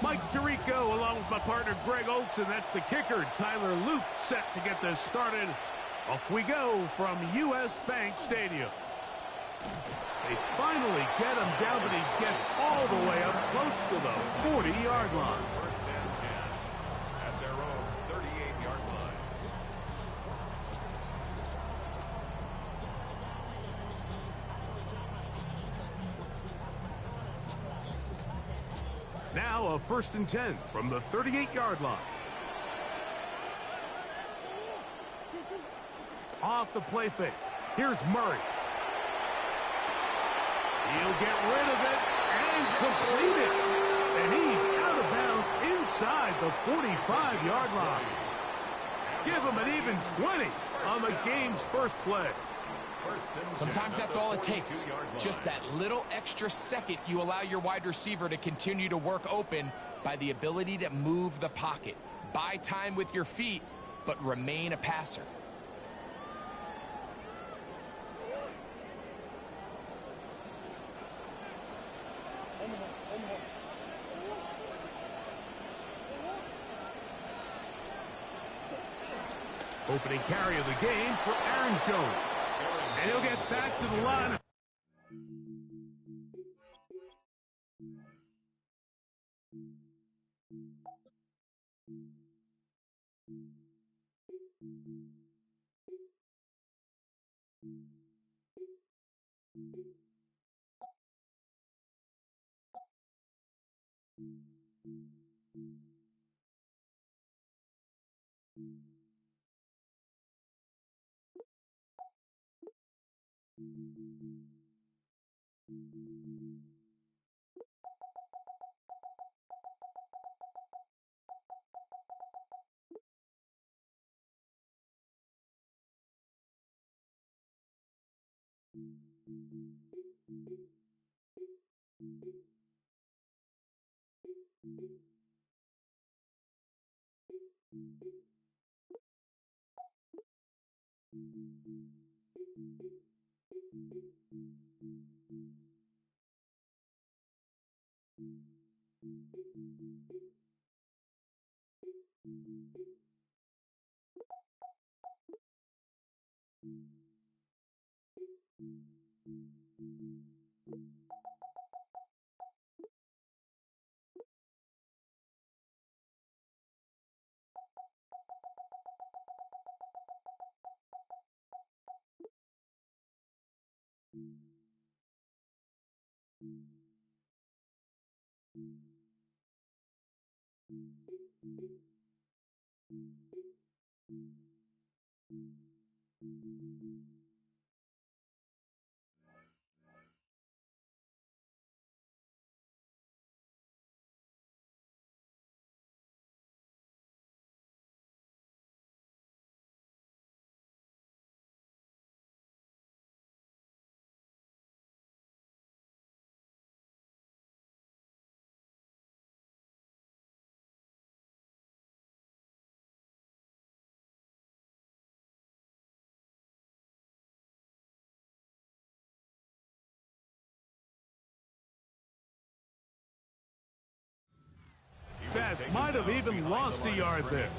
Mike Tirico along with my partner Greg Oakes, and that's the kicker, Tyler Luke, set to get this started. Off we go from U.S. Bank Stadium. They finally get him down, but he gets all the way up close to the 40-yard line. First and 10 at their own 38-yard line. Now a 1st and 10 from the 38-yard line. Off the play fake. Here's Murray. He'll get rid of it and complete it. And he's out of bounds inside the 45-yard line. Give him an even 20 on the game's first play. Sometimes that's all it takes. Just that little extra second you allow your wide receiver to continue to work open by the ability to move the pocket. Buy time with your feet, but remain a passer. Opening carry of the game for Aaron Jones. And he'll get back to the line. Best might have even lost a yard there.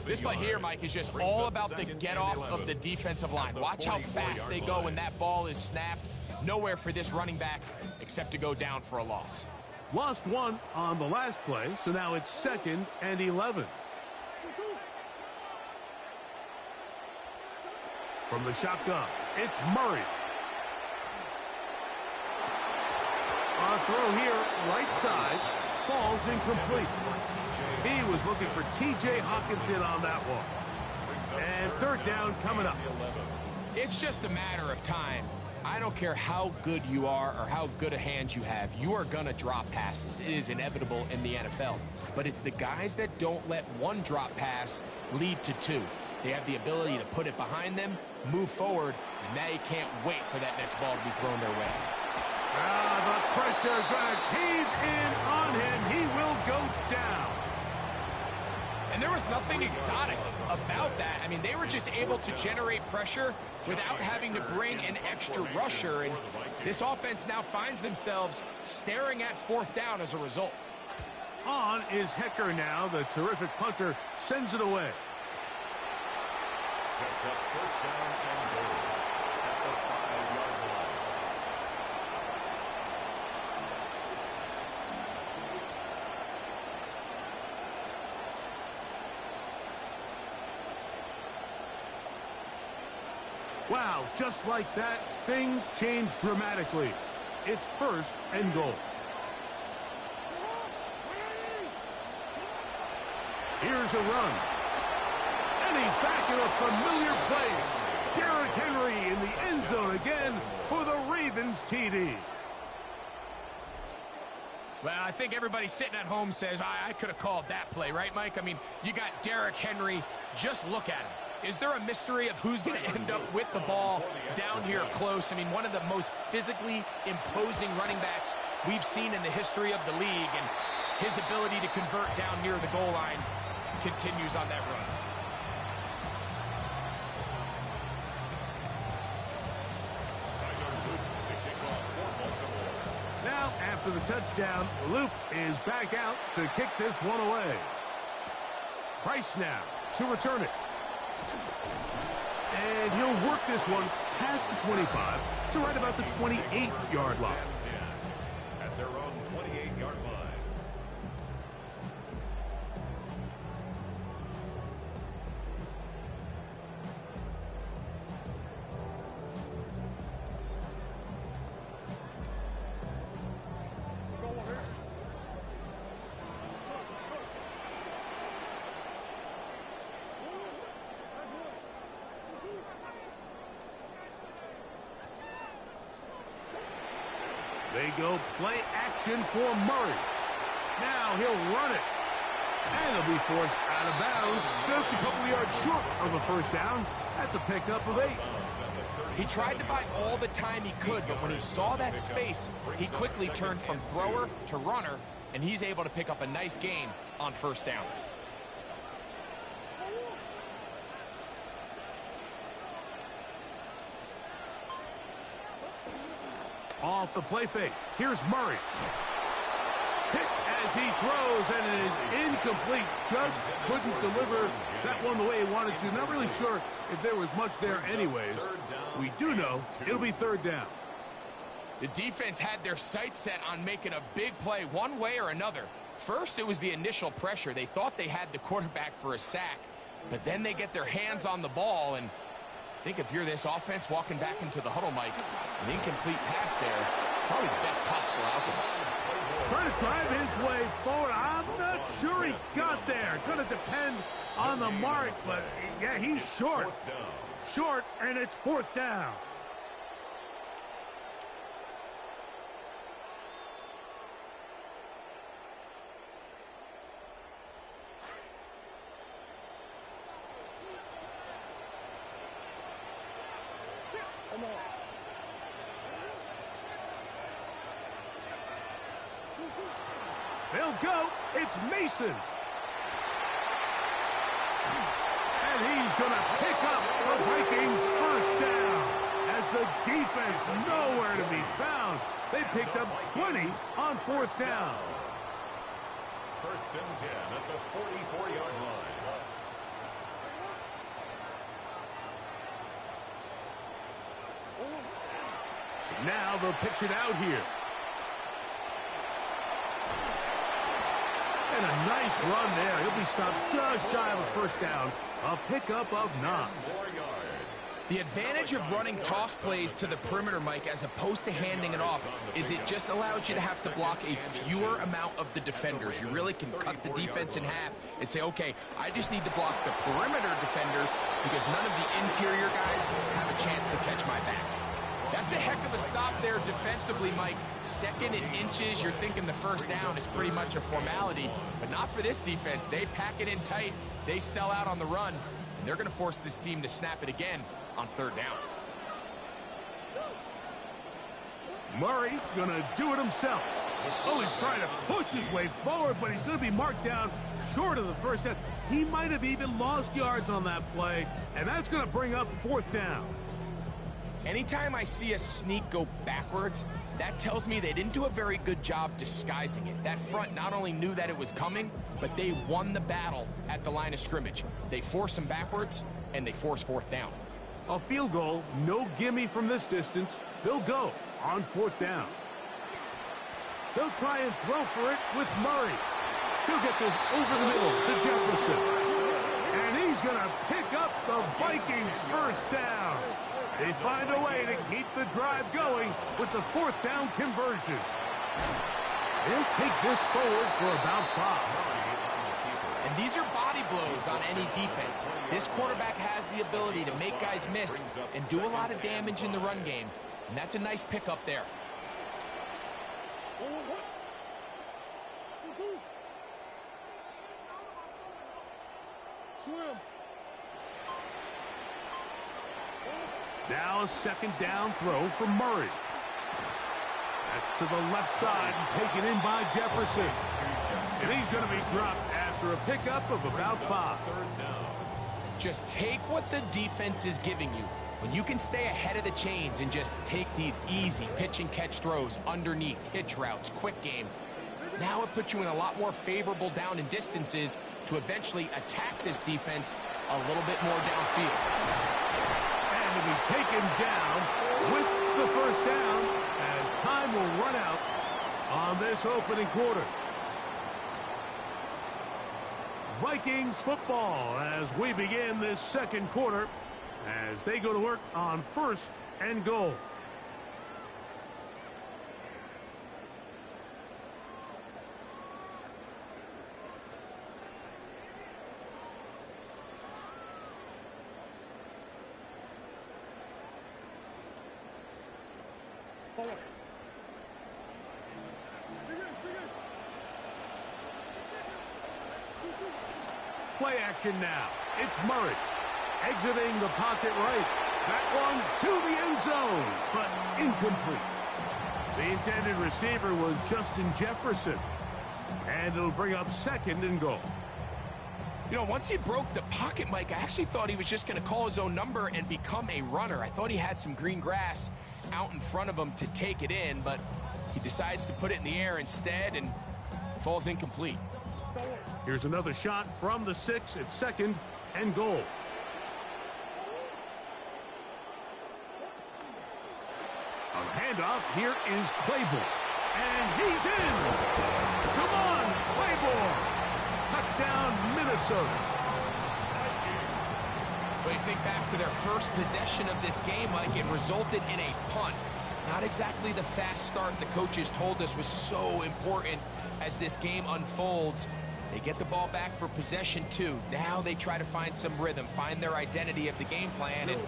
This play here, Mike, is just all about the get-off of the defensive line. Watch how fast they go when that ball is snapped. Nowhere for this running back except to go down for a loss. Lost one on the last play, so now it's 2nd and 11. From the shotgun, it's Murray. Our throw here, right side, falls incomplete. He was looking for T.J. Hawkinson on that one. And 3rd down coming up. It's just a matter of time. I don't care how good you are or how good a hand you have. You are going to drop passes. It is inevitable in the NFL. But it's the guys that don't let one drop pass lead to 2. They have the ability to put it behind them, move forward, and they can't wait for that next ball to be thrown their way. The pressure going to cave in on him. He will go down. And there was nothing exotic about that. I mean, they were just able to generate pressure without having to bring an extra rusher. And this offense now finds themselves staring at 4th down as a result. On is Hecker now. The terrific punter sends it away. Sets up first down and goal at the 5-yard line. Wow, just like that, things change dramatically. It's first and goal. Here's a run. And he's back in a familiar place. Derrick Henry in the end zone again for the Ravens TD. Well, I think everybody sitting at home says, I could have called that play, right, Mike? I mean, you got Derrick Henry. Just look at him. Is there a mystery of who's going to end up with the ball down here close? I mean, one of the most physically imposing running backs we've seen in the history of the league, and his ability to convert down near the goal line continues on that run. Now, after the touchdown, Luke is back out to kick this one away. Price now to return it. And he'll work this one past the 25 to right about the 28-yard line. At their own 28-yard line. They go play action for Murray. Now he'll run it. And he'll be forced out of bounds just a couple of yards short of a first down. That's a pickup of 8. He tried to buy all the time he could, but when he saw that space, he quickly turned from thrower to runner, and he's able to pick up a nice gain on first down. Off the play fake. Here's Murray. Hit as he throws, and it is incomplete. Just couldn't deliver that one the way he wanted to. Not really sure if there was much there anyways. We do know it'll be third down. The defense had their sights set on making a big play one way or another. First, it was the initial pressure. They thought they had the quarterback for a sack, but then they get their hands on the ball, and I think if you're this offense walking back into the huddle, Mike, an incomplete pass there, probably the best possible outcome. Trying to drive his way forward. I'm not sure he got there. Going to depend on the mark, but yeah, he's short. Short, and it's fourth down. They'll go. It's Mason. And he's going to pick up the Vikings first down. As the defense nowhere to be found. They picked up 20 on fourth down. First and 10 at the 44-yard line. Now they'll pitch it out here. And a nice run there. He'll be stopped just shy of a first down. A pickup of 9. The advantage of running toss plays to the perimeter, Mike, as opposed to handing it off, is it just allows you to have to block a fewer amount of the defenders. You really can cut the defense in half and say, okay, I just need to block the perimeter defenders because none of the interior guys have a chance to catch my back. That's a heck of a stop there defensively, Mike. Second and inches, you're thinking the first down is pretty much a formality, but not for this defense. They pack it in tight. They sell out on the run, and they're going to force this team to snap it again on third down. Murray going to do it himself. Oh, he's trying to push his way forward, but he's going to be marked down short of the first down. He might have even lost yards on that play, and that's going to bring up fourth down. Anytime I see a sneak go backwards, that tells me they didn't do a very good job disguising it. That front not only knew that it was coming, but they won the battle at the line of scrimmage. They force them backwards, and they force fourth down. A field goal, no gimme from this distance. They'll go on fourth down. They'll try and throw for it with Murray. He'll get this over the middle to Jefferson. And he's going to pick up the Vikings first down. They find a way to keep the drive going with the fourth down conversion. They'll take this forward for about 5. And these are body blows on any defense. This quarterback has the ability to make guys miss and do a lot of damage in the run game. And that's a nice pickup there. Now a second down throw from Murray. That's to the left side and taken in by Jefferson. And he's going to be dropped after a pickup of about 5. Just take what the defense is giving you. When you can stay ahead of the chains and just take these easy pitch and catch throws underneath, hitch routes, quick game, now it puts you in a lot more favorable down and distances to eventually attack this defense a little bit more downfield. And to be taken down with the first down as time will run out on this opening quarter. Vikings football as we begin this second quarter as they go to work on first and goal. Play action now. It's Murray exiting the pocket right. That one to the end zone, but incomplete. The intended receiver was Justin Jefferson. And it'll bring up second and goal. You know, once he broke the pocket, Mike, I actually thought he was just going to call his own number and become a runner. I thought he had some green grass out in front of him to take it in, but he decides to put it in the air instead and falls incomplete. Here's another shot from the 6 at second and goal. On handoff, here is Claiborne. And he's in! Come on, Claiborne! Touchdown, Minnesota. But you think back to their first possession of this game, Mike, it resulted in a punt. Not exactly the fast start the coaches told us was so important as this game unfolds. They get the ball back for possession 2. Now they try to find some rhythm, find their identity of the game plan, and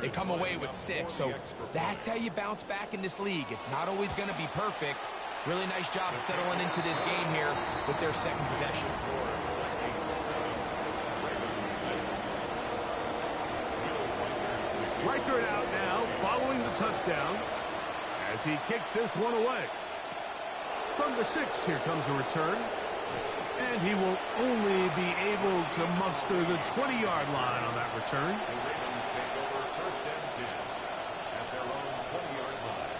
they come away with 6. So that's how you bounce back in this league. It's not always going to be perfect. Really nice job settling into this game here with their second possession. Reichert out now following the touchdown as he kicks this one away. From the 6, here comes a return. And he will only be able to muster the 20-yard line on that return. The Ravens take over first and 10 at their own 20-yard line.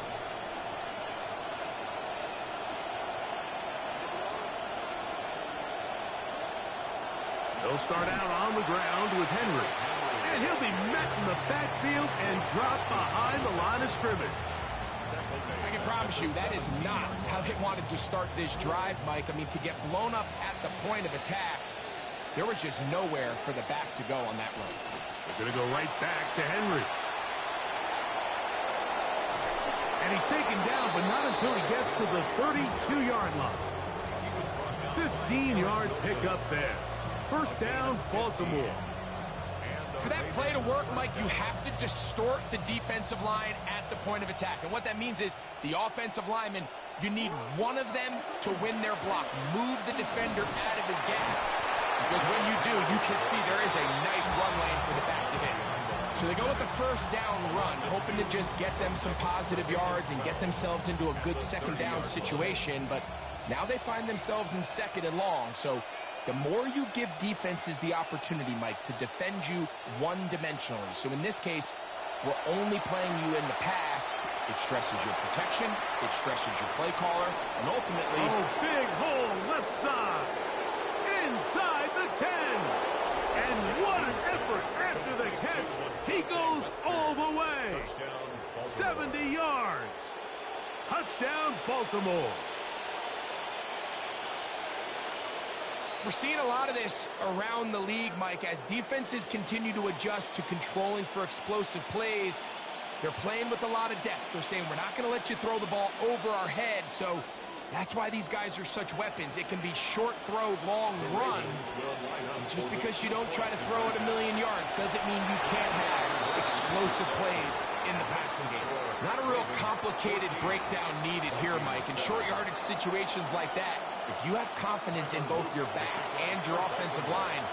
They'll start out on the ground with Henry. And he'll be met in the backfield and dropped behind the line of scrimmage. I can promise you that is not how they wanted to start this drive, Mike. I mean, to get blown up at the point of attack, there was just nowhere for the back to go on that run. They're going to go right back to Henry. And he's taken down, but not until he gets to the 32-yard line. 15-yard pickup there. First down, Baltimore. For that play to work, Mike, you have to distort the defensive line at the point of attack. And what that means is the offensive lineman, you need one of them to win their block. Move the defender out of his gap. Because when you do, you can see there is a nice run lane for the back to hit. So they go with the first down run, hoping to just get them some positive yards and get themselves into a good second down situation. But now they find themselves in second and long. So the more you give defenses the opportunity, Mike, to defend you one-dimensionally. So in this case, we're only playing you in the pass, it stresses your protection, it stresses your play caller, and ultimately... Oh, big hole, left side. Inside the 10. And what an effort after the catch. He goes all the way. 70 yards. Touchdown, Baltimore. We're seeing a lot of this around the league, Mike, as defenses continue to adjust to controlling for explosive plays. They're playing with a lot of depth. They're saying, we're not going to let you throw the ball over our head. So that's why these guys are such weapons. It can be short throw, long run. Just because you don't try to throw it a million yards doesn't mean you can't have explosive plays in the passing game. Not a real complicated breakdown needed here, Mike. In short yardage situations like that, if you have confidence in both your back and your offensive line,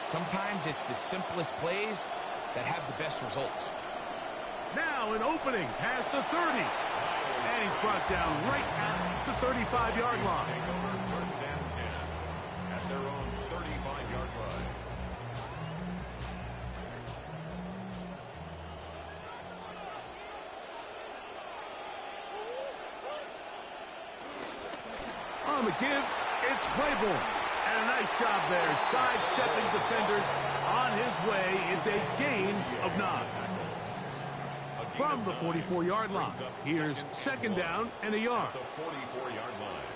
sometimes it's the simplest plays that have the best results. Now an opening past the 30. And he's brought down right at the 35-yard line. First and 10 at their own 35-yard line. On the give, it's Claiborne. And a nice job there, sidestepping defenders on his way. It's a gain of 9. From the 44-yard line, here's second down and a yard. The 44-yard line.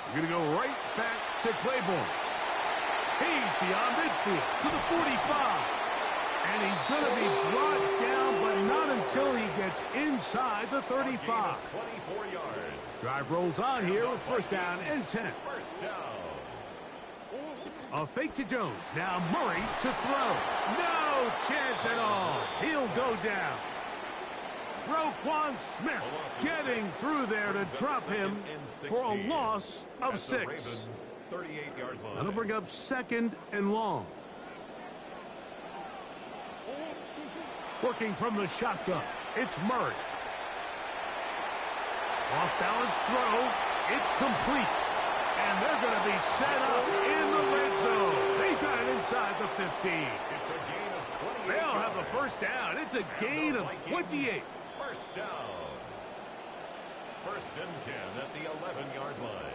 We're going to go right back to Claiborne. He's beyond midfield to the 45. And he's going to be brought down, but not until he gets inside the 35. 24 yards. Drive rolls on here with first down and 10. First down. A fake to Jones. Now Murray to throw. No chance at all. He'll go down. Roquan Smith getting through there to drop him for a loss of 6. 38-yard line. That'll bring up second and long. Working from the shotgun, it's Murray. Off-balance throw, it's complete. And they're going to be set up in the red zone. They got it inside the 15. It's a gain of 28. They'll have the first down. It's a gain of 28. First down. First and 10 at the 11-yard line.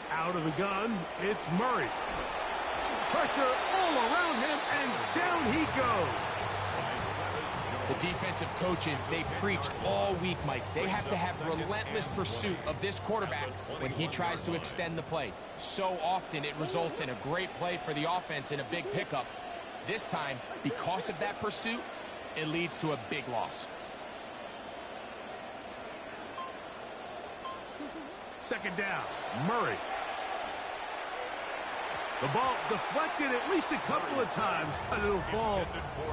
Out of the gun, it's Murray. Pressure all around him, and down he goes. The defensive coaches, they preached all week, Mike. They have to have relentless pursuit of this quarterback when he tries to extend the play. So often it results in a great play for the offense and a big pickup. This time, because of that pursuit, it leads to a big loss. Second down, Murray. The ball deflected at least a couple of times, and it'll fall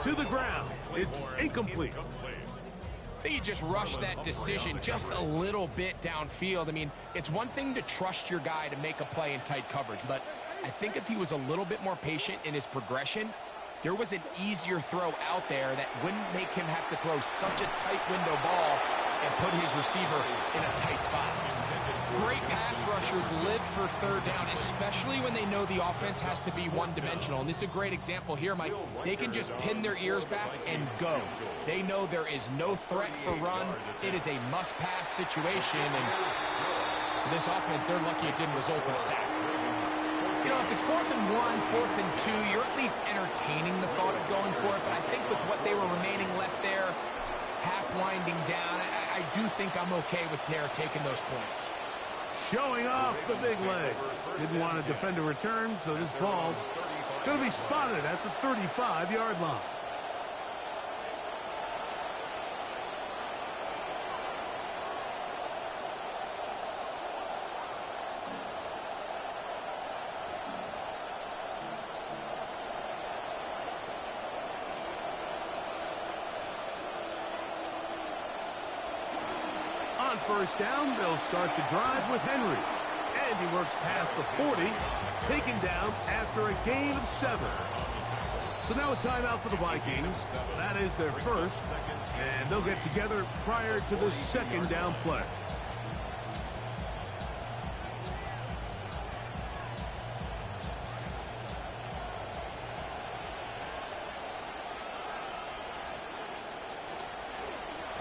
to the ground. It's incomplete. I think he just rushed that decision just a little bit downfield. I mean, it's one thing to trust your guy to make a play in tight coverage, but I think if he was a little bit more patient in his progression, there was an easier throw out there that wouldn't make him have to throw such a tight window ball and put his receiver in a tight spot. Great pass rushers live for third down, especially when they know the offense has to be one-dimensional. And this is a great example here, Mike. They can just pin their ears back and go. They know there is no threat for run. It is a must-pass situation, and for this offense, they're lucky it didn't result in a sack. You know, if it's 4th and 1, 4th and 2, you're at least entertaining the thought of going for it. But I think with what they were remaining left there, half winding down, I do think I'm okay with their taking those points. Showing off the big leg. Didn't want to defend a return, so this ball going to be spotted at the 35-yard line. On first down, they'll start the drive with Henry. And he works past the 40, taken down after a gain of 7. So now a timeout for the Vikings. That is their first, and they'll get together prior to the second down play.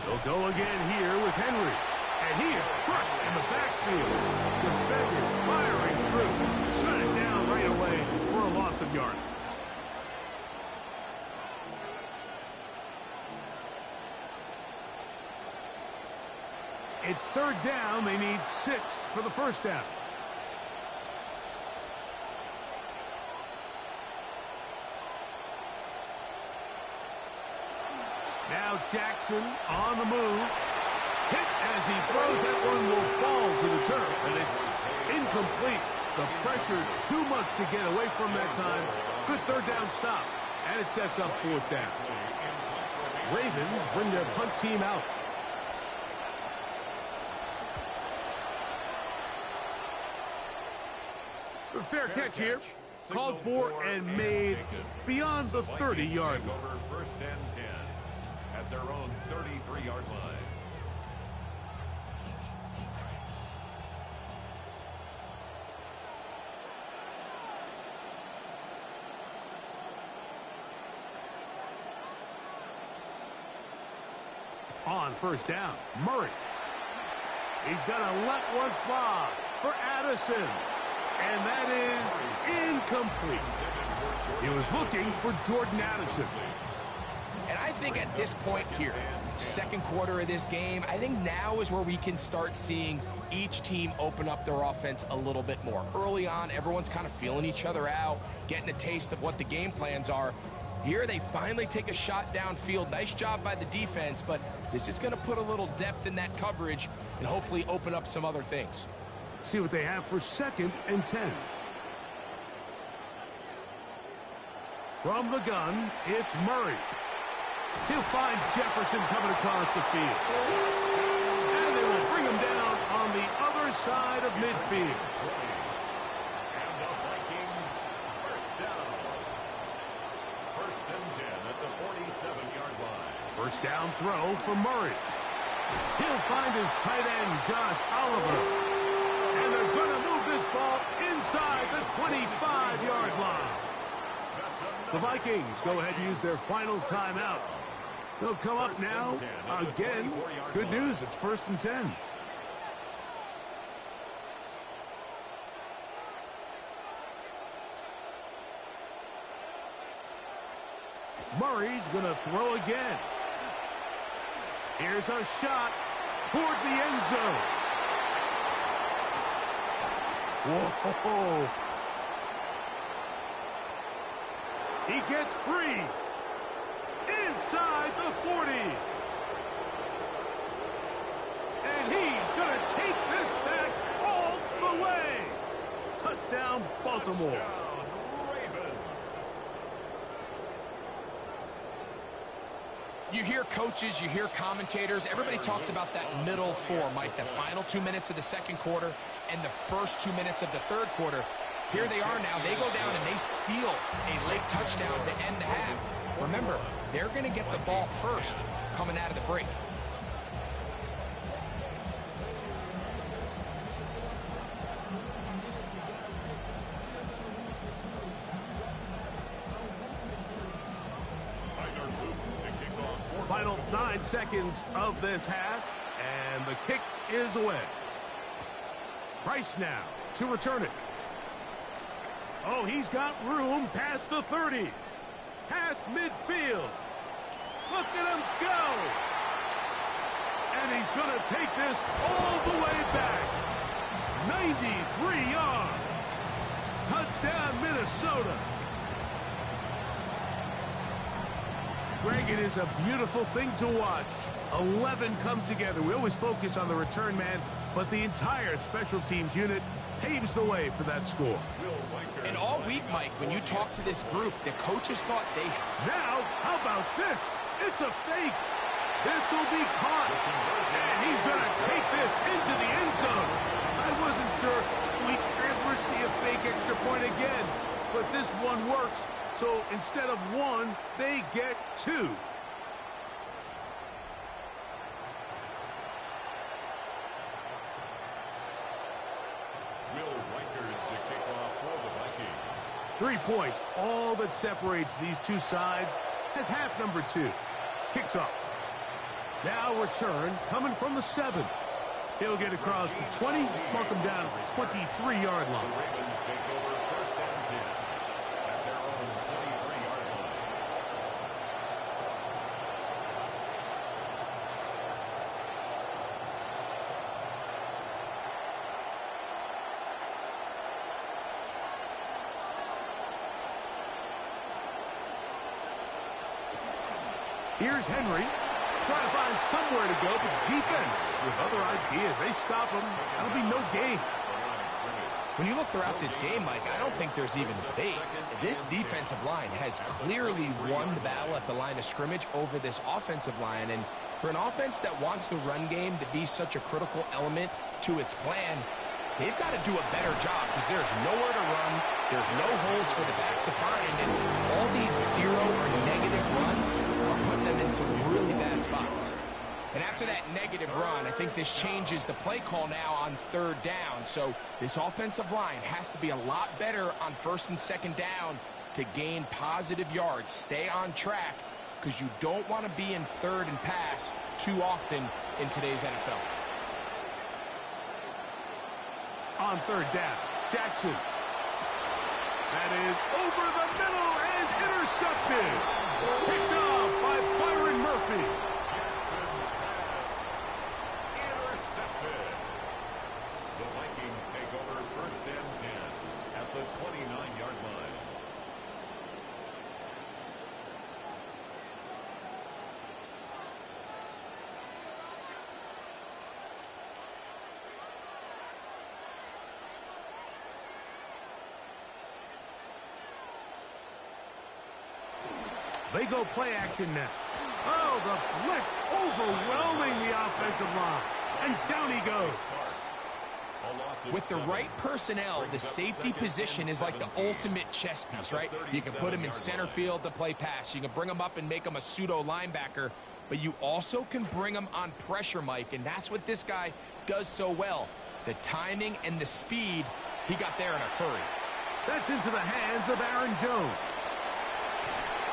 They'll go again here with Henry. And he is crushed in the backfield. Defenders firing through. Shut it down right away for a loss of yardage. It's third down. They need 6 for the first down. Now Jackson on the move. Hit as he throws. That one will fall to the turf, and it's incomplete. The pressure too much to get away from that time. Good third down stop, and it sets up fourth down. Ravens bring their punt team out. A fair catch here. Called for and made beyond the 30-yard line. First and 10 at their own 33-yard line. On first down, Murray. He's going to let one fly for Addison. And that is incomplete. He was looking for Jordan Addison. And I think at this point here, second quarter of this game, I think now is where we can start seeing each team open up their offense a little bit more. Early on, everyone's kind of feeling each other out, getting a taste of what the game plans are. Here they finally take a shot downfield. Nice job by the defense, but this is going to put a little depth in that coverage and hopefully open up some other things. See what they have for second and 10. From the gun, it's Murray. He'll find Jefferson coming across the field. And they will bring him down on the other side of midfield. And the Vikings first down. First and 10 at the 47-yard line. First down throw for Murray. He'll find his tight end, Josh Oliver. And they're going to move this ball inside the 25-yard line. The Vikings go ahead and use their final timeout. They'll come up now again. Good news, it's first and 10. Murray's going to throw again. Here's a shot toward the end zone. Whoa. He gets free. Inside the 40. And he's going to take this back all the way. Touchdown, Baltimore. Touchdown, Ravens. You hear coaches, you hear commentators, everybody talks about that middle four, Mike, the final 2 minutes of the second quarter and the first 2 minutes of the third quarter. Here they are now. They go down and they steal a late touchdown to end the half. Remember, they're going to get the ball first coming out of the break. Final 9 seconds of this half, and the kick is away. Price now to return it. Oh, he's got room past the 30. Past midfield. Look at him go. And he's going to take this all the way back. 93 yards. Touchdown, Minnesota. Greg, it is a beautiful thing to watch. 11 come together. We always focus on the return man, but the entire special teams unit paves the way for that score. And all week, Mike, when you talk to this group, the coaches thought they... Now, how about this? It's a fake. This will be caught. And he's going to take this into the end zone. I wasn't sure we'd ever see a fake extra point again, but this one works. So instead of one, they get two. Will Reichard to kick off for the Vikings. 3 points, all that separates these two sides, as half number 2. Kicks off. Now return coming from the 7. He'll get across the 20, mark him down at the 23-yard The line. Ravens take over first and 10 at their own 23-yard line. Here's Henry. Trying to find somewhere to go, but defense with other ideas. They stop him. That'll be no gain. When you look throughout this game, Mike, I don't think there's even debate. This defensive line has clearly won the battle at the line of scrimmage over this offensive line. And for an offense that wants the run game to be such a critical element to its plan, they've got to do a better job because there's nowhere to run. There's no holes for the back to find. And all these zero or negative runs are putting them in some really bad spots. And after that negative run, I think this changes the play call now on third down. So this offensive line has to be a lot better on first and second down to gain positive yards. Stay on track because you don't want to be in third and pass too often in today's NFL. On third down, Jackson. That is over the middle and intercepted. Picked off by Byron Murphy. Jackson's pass intercepted. The Vikings take over first and 10 at the 29-yard line. They go play action now. Oh, the blitz overwhelming the offensive line. And down he goes. With the right personnel, the safety position is like the ultimate chess piece, right? You can put him in center field to play pass. You can bring him up and make him a pseudo linebacker, but you also can bring him on pressure, Mike, and that's what this guy does so well. The timing and the speed, he got there in a hurry. That's into the hands of Aaron Jones.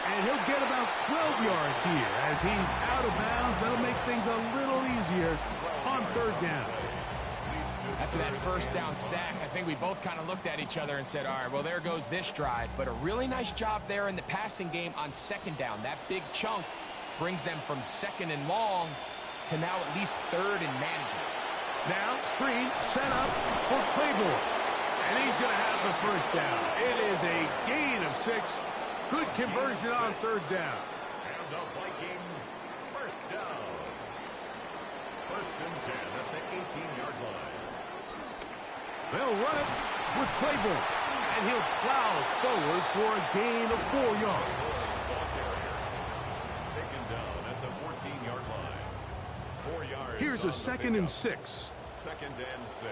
And he'll get about 12 yards here as he's out of bounds. That'll make things a little easier on third down. After that first down sack, I think we both kind of looked at each other and said, all right, well, there goes this drive. But a really nice job there in the passing game on second down. That big chunk brings them from second and long to now at least third and manageable. Now, screen set up for Claiborne. And he's going to have the first down. It is a gain of 6. Good conversion on third down. And the Vikings first down. First and 10 at the 18-yard line. They'll run it with Claiborne. And he'll plow forward for a gain of 4 yards. Taken down at the 14-yard line. 4 yards. Here's a second and 6. Second and 6.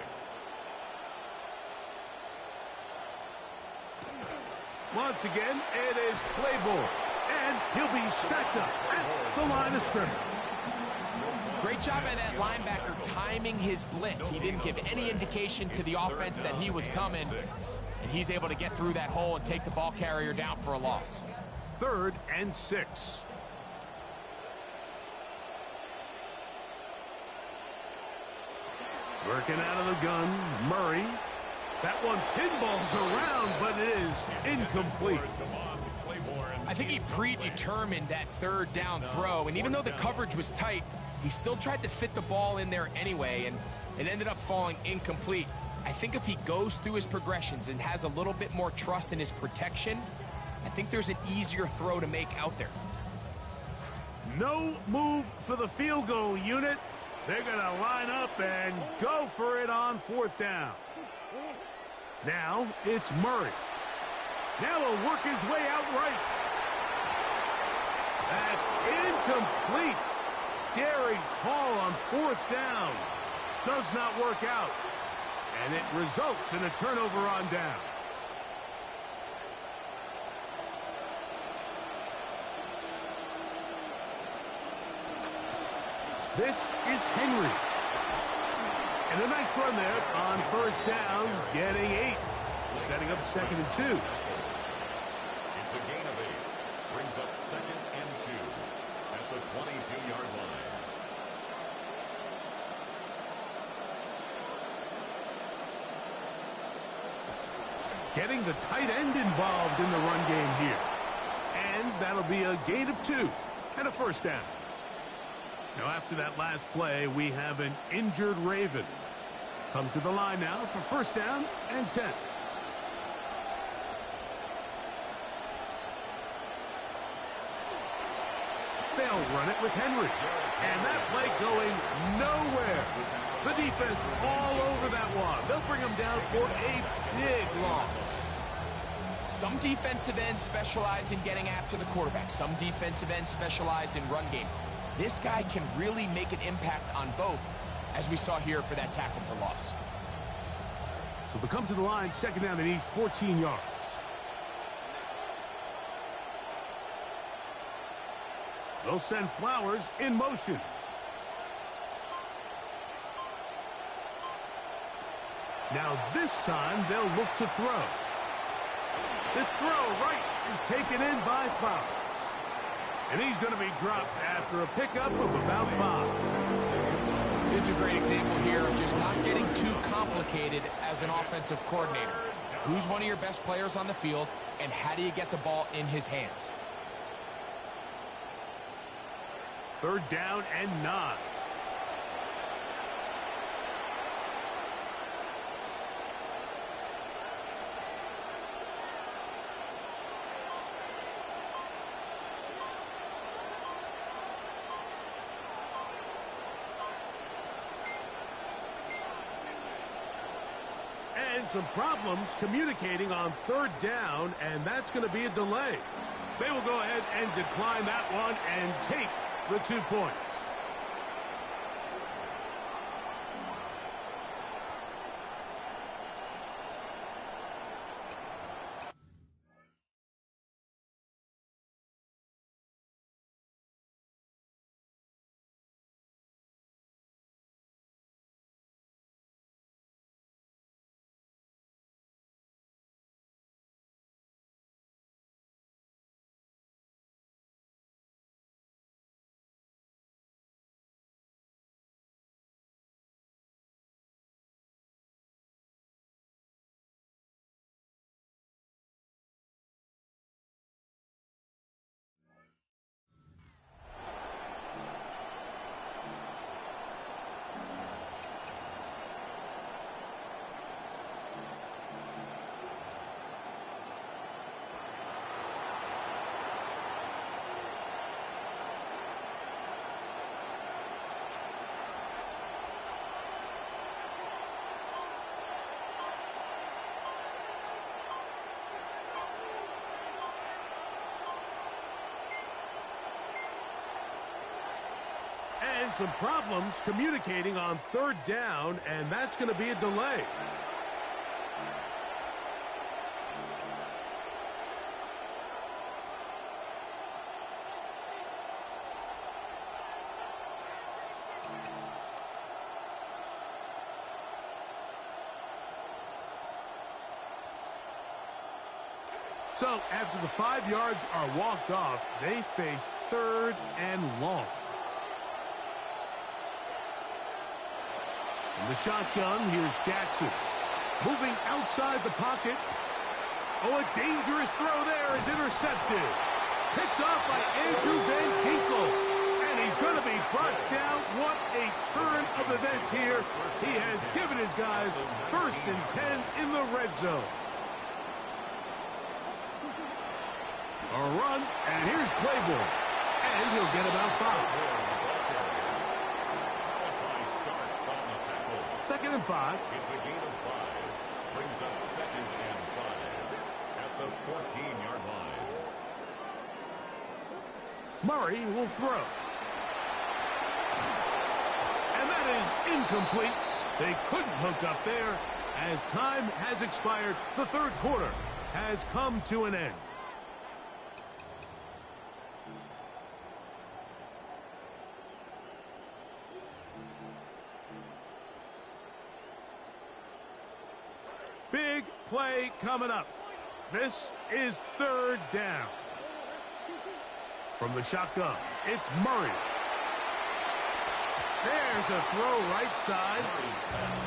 Once again, it is Claiborne. And he'll be stacked up at the line of scrimmage. Great job by that linebacker timing his blitz. He didn't give any indication to the offense that he was coming. And he's able to get through that hole and take the ball carrier down for a loss. Third and 6. Working out of the gun, Murray. That one pinballs around, but it is incomplete. I think he predetermined that third down throw, and even though the coverage was tight, he still tried to fit the ball in there anyway, and it ended up falling incomplete. I think if he goes through his progressions and has a little bit more trust in his protection, I think there's an easier throw to make out there. No move for the field goal unit. They're going to line up and go for it on fourth down. Now it's Murray. Now he'll work his way out right. That's incomplete. daring call on 4th down. Does not work out. And it results in a turnover on downs. This is Henry. And a nice run there on 1st down, getting 8. Setting up 2nd and 2. It's a gain of 8. Brings up 2nd and 2 at the 22-yard line. Getting the tight end involved in the run game here. And that'll be a gain of 2 and a 1st down. Now after that last play, we have an injured Raven. Come to the line now for 1st down and 10. They'll run it with Henry. And that play going nowhere. The defense all over that one. They'll bring him down for a big loss. Some defensive ends specialize in getting after the quarterback. Some defensive ends specialize in run game. This guy can really make an impact on both, as we saw here for that tackle for loss. So they come to the line, 2nd down, they need 14 yards. They'll send Flowers in motion. Now this time they'll look to throw. This throw right is taken in by Flowers. And he's going to be dropped after a pickup of about 5. This is a great example here of just not getting too complicated as an offensive coordinator. Who's one of your best players on the field, and how do you get the ball in his hands? 3rd down and 9. And some problems communicating on 3rd down, and that's going to be a delay. They will go ahead and decline that one and take the 2 points. And some problems communicating on 3rd down, and that's going to be a delay. So after the 5 yards are walked off, they face 3rd and long. In the shotgun, here's Jackson. Moving outside the pocket. Oh, a dangerous throw there is intercepted. Picked off by Andrews and Hinkle. And he's going to be brought down. What a turn of events here. He has given his guys 1st and 10 in the red zone. A run, and here's Claiborne. And he'll get about 5. 2nd and 5. It's a gain of 5. Brings up 2nd and 5 at the 14-yard line. Murray will throw. That is incomplete. They couldn't hook up there. As time has expired, the third quarter has come to an end. Big play coming up. This is third down. From the shotgun, it's Murray. There's a throw right side.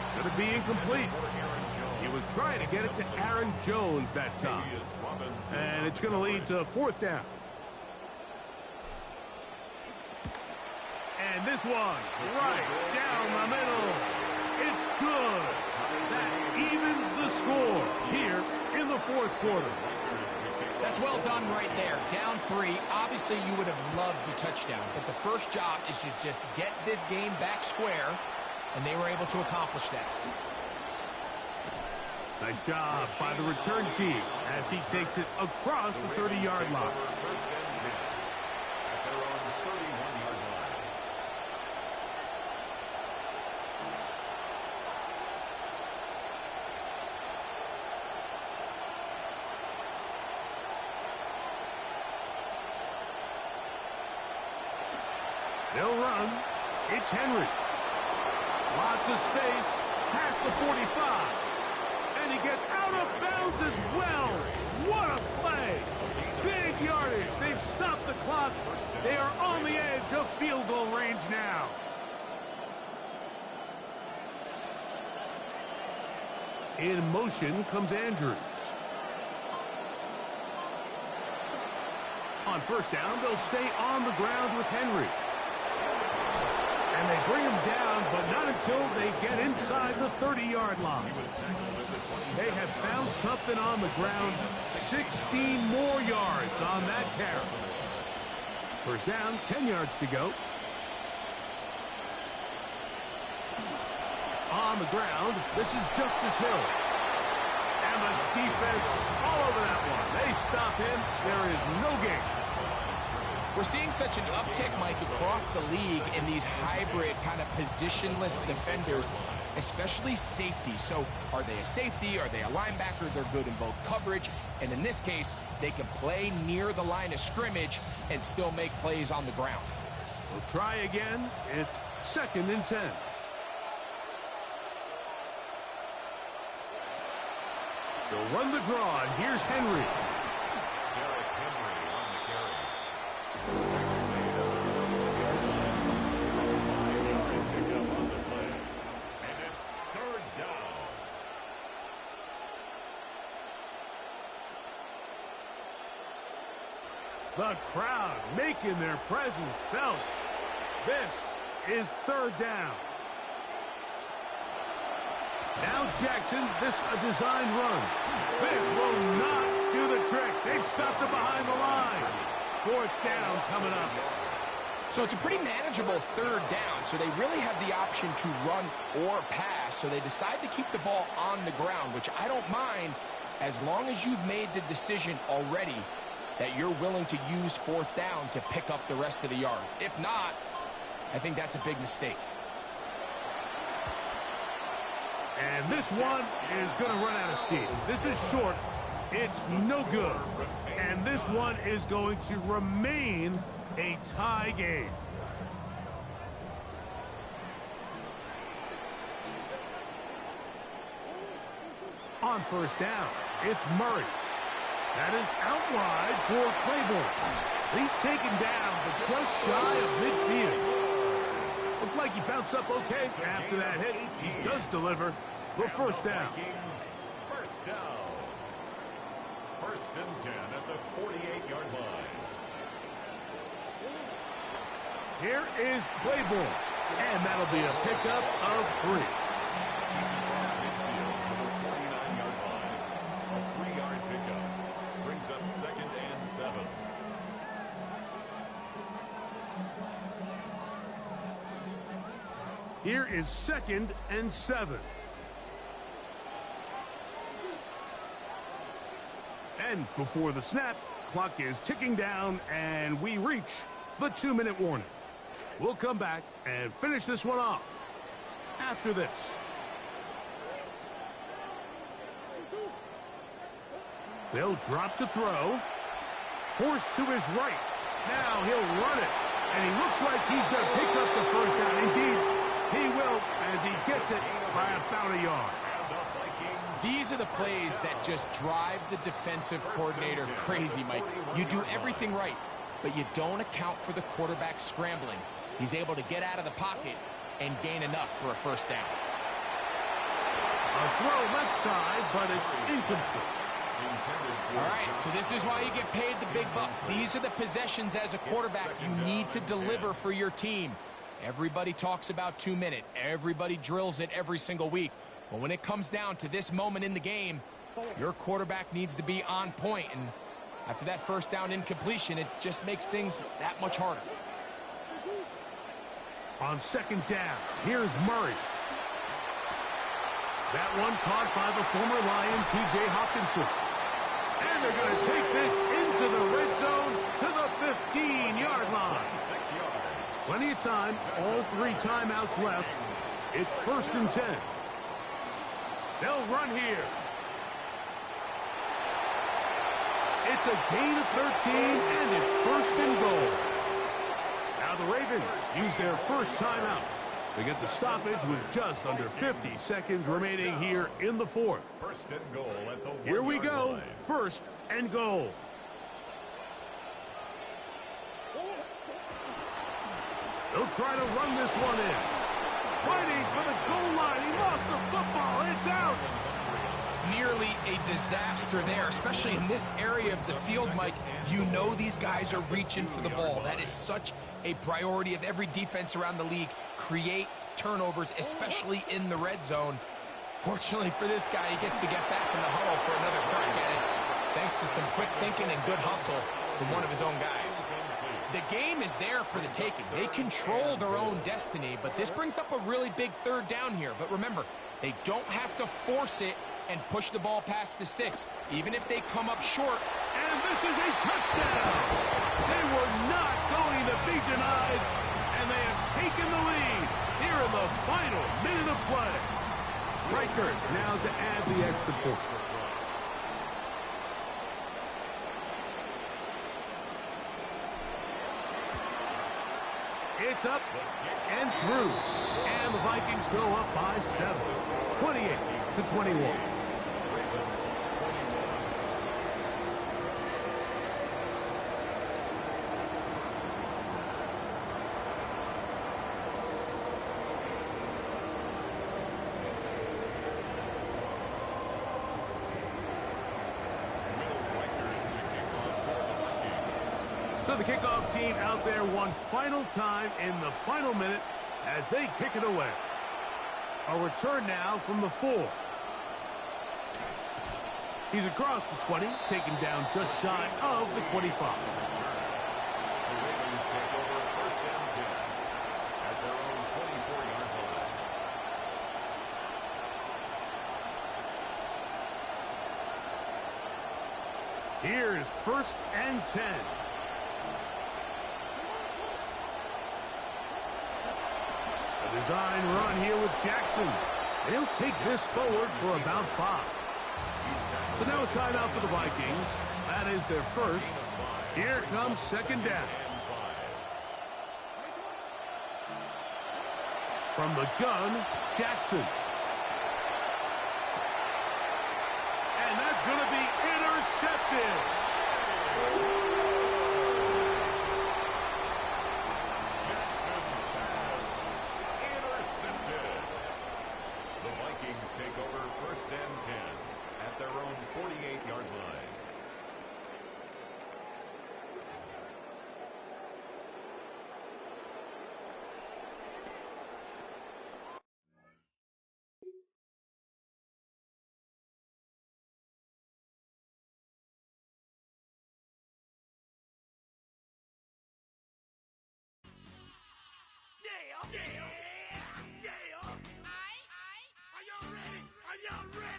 It's going to be incomplete. He was trying to get it to Aaron Jones that time. And it's going to lead to fourth down. And this one, right down the middle. It's good. That evens the score here in the fourth quarter. That's well done right there. Down 3. Obviously, you would have loved a touchdown, but the first job is to just get this game back square, and they were able to accomplish that. Nice job by the return team as he takes it across the 30-yard line. They'll run. It's Henry. Lots of space past the 45. And he gets out of bounds as well. What a play. Big yardage. They've stopped the clock. They are on the edge of field goal range now. In motion comes Andrews. On first down, they'll stay on the ground with Henry. And they bring him down, but not until they get inside the 30-yard line. They have found something on the ground. 16 more yards on that carry. First down, 10 yards to go. On the ground, this is Justice Hill. And the defense all over that one. They stop him. There is no gain. We're seeing such an uptick, Mike, across the league in these hybrid kind of positionless defenders, especially safety. So are they a safety? Are they a linebacker? They're good in both coverage. And in this case, they can play near the line of scrimmage and still make plays on the ground. We'll try again. It's 2nd and 10. They'll run the draw, and here's Henry. The crowd making their presence felt. This is third down. Now Jackson, this a design run. This will not do the trick. They've stopped it behind the line. Fourth down coming up. So it's a pretty manageable third down, so they really have the option to run or pass, so they decide to keep the ball on the ground, which I don't mind as long as you've made the decision already that you're willing to use fourth down to pick up the rest of the yards. If not, I think that's a big mistake. And this one is going to run out of steam. This is short. It's no good. And this one is going to remain a tie game. On first down, it's Murray. That is out wide for Claiborne. He's taken down, but just shy of midfield. Looked like he bounced up okay after that hit. He does deliver the first down. First down. 1st and 10 at the 48-yard line. Here is Claiborne, and that'll be a pickup of 3. He's across midfield to the 49-yard line. A 3-yard pickup brings up 2nd and 7. Here is 2nd and 7. And before the snap, clock is ticking down, and we reach the 2-minute warning. We'll come back and finish this one off after this. They'll drop to throw. Forced to his right. Now he'll run it. And he looks like he's going to pick up the first down. Indeed, he will as he gets it by about a yard. These are the plays that just drive the defensive coordinator crazy, Mike. You do everything right, but you don't account for the quarterback scrambling. He's able to get out of the pocket and gain enough for a first down. A throw left side, but it's incomplete. All right, so this is why you get paid the big bucks. These are the possessions as a quarterback you need to deliver for your team. Everybody talks about 2 minutes. Everybody drills it every single week. But when it comes down to this moment in the game, your quarterback needs to be on point. And after that first down incompletion, it just makes things that much harder. On second down, here's Murray. That one caught by the former Lion, T.J. Hawkinson. And they're going to take this into the red zone to the 15-yard line. Plenty of time, all 3 timeouts left. It's 1st and 10. They'll run here. It's a gain of 13, and it's 1st and goal. Now the Ravens use their first timeout. They get the stoppage with just under 50 seconds remaining here in the 4th. First and goal at the Here we go. 1st and goal. They'll try to run this one in. Fighting for the goal line. He lost the football. It's out. Nearly a disaster there, especially in this area of the field, Mike. You know these guys are reaching for the ball. That is such a priority of every defense around the league. Create turnovers, especially in the red zone. Fortunately for this guy, he gets to get back in the huddle for another crack at it, thanks to some quick thinking and good hustle from one of his own guys. The game is there for the taking. They control their own destiny, but this brings up a really big 3rd down here. But remember, they don't have to force it and push the ball past the sticks, even if they come up short. And this is a touchdown. They were not going to be denied, and they have taken the lead here in the final minute of play. Reichert now to add the extra point. It's up and through. And the Vikings go up by 7, 28-21. So the kickoff team out there one final time in the final minute as they kick it away. A return now from the 4. He's across the 20, taken down just shy of the 25. The Ravens take over 1st and 10 at their own 24-yard line. Here's 1st and 10. Design run here with Jackson. They'll take this forward for about 5. So now a timeout for the Vikings. That is their first. Here comes 2nd down. From the gun, Jackson. And that's going to be intercepted. Take over 1st and 10 at their own 48-yard line. Yeah! Are y'all ready? Are y'all ready?